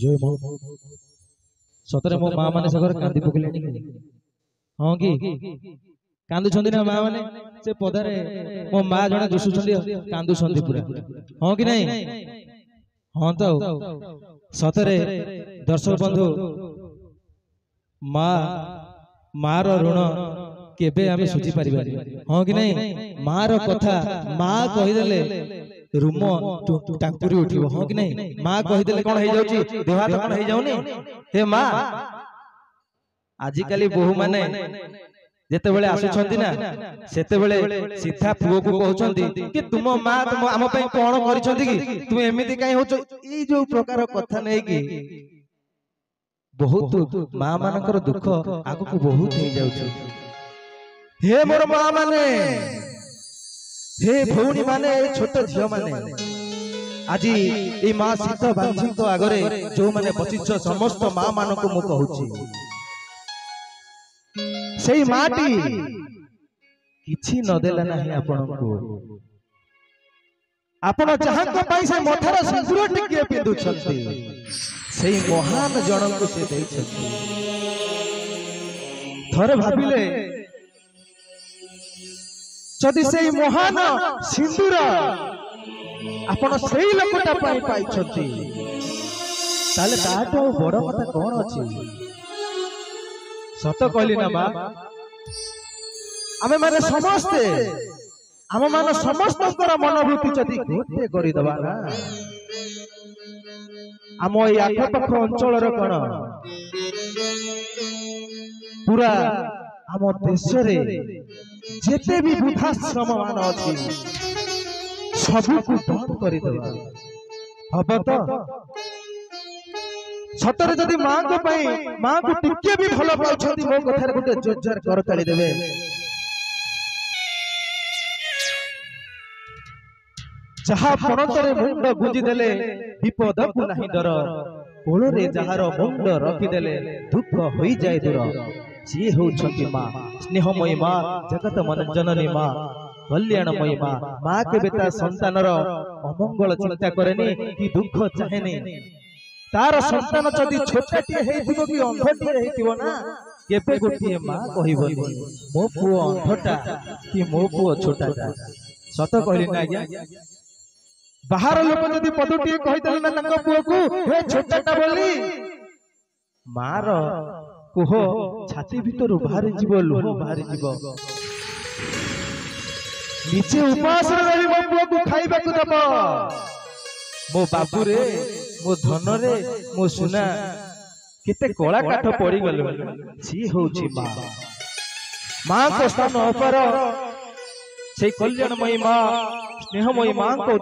जय मां सतरे मो मां माने सगर कांदी पकलेनी हां कि कांदु छंदी ना मां माने से पदारे मो मां जणे दुसु छंदी कांदु छंदी पूरा हां कि नहीं हां तो सतरे दर्शक बंधु मां मार ऋण केबे आमे सुझी परिबानी हां कि नहीं मां रो कथा मां कहि देले रूम टांकुरी उठिबो हां कि नहीं मां कहि देले कोन हे जाउची देहा तो कोन हे जाउनी हे मां आजि काली बहु माने जेते बेले आसु छंती ना सेते बेले सीधा पुओ को कहउछंती कि तुम मां तुम हम पे कोन करि छंती कि तुम एमिति काई होचो ई जो प्रकार कथा नै कि बहुत मां मानकर दुख आगु को बहुत हे जाउछ हे मोर मां माने हे भौणी माने छोट झियो माने आजी ए मां सीत बांझी तो आगरे जो माने बचिछ समस्त मां मान को मु कहूची सेई माटी किछि न देला नाही आपन को आपन जहां को पाई से मथार सिंदूर टिके पिंदु छथि सेई महान जन को से देई छथि थरे भाबिले जदि सेई महान सिंदूर आपण सेई लोकटा पाई पाई छथि ताले ताटो बड़ कथा कोन अछि सत कहली ना मां आमे माने समस्ते आम मान समस्त मनोवृत्ति जदि गोटे करि दबा ना आम ए आखपाख अंचल कौन पूरा आम देश रे जेते भी वृद्धाश्रम मान अछि सबु को बंद करि दबा हबो तो सतरे जदि मां को पई मां को टिके भी भलो पाउछथि मो कथार गोटे जोरजार कर ताली देबे जहा पणतरे मुंड गुंजी देले विपद को नाही डर कोळरे जहार मुंड रखि देले दुख होई जाय दूर जी होछथि मां स्नेहमयी मां जगत मन जननी मां कल्याणमयी मां मां के बेटा संतानर अमंगल चिंता करेनी कि दुख चाहेनी तार संतान जदि छोटाटिए हेथिबो कि अंधटिए हेथिबो ना केबे गोटिए मां कहिबो मो पुओ अंधटा कि मो पुओ छोटाटा सत कहली ना आज्ञा बाहर लोक जदि पदटिए कहि देले ना तंग पुओ को हे छोटाटा बोली मार कोह छाती भीतर बाहर जीवो लोह बाहर जीवो नीचे उपास रही मो पुओ को खाइबा को दबो मो बाबू रे मो धन रे मो सुना केते कोला काठ पड़ी गल सी होउची मां मां को स्थान अपर से कल्याणमयी मां स्नेहमयी मां को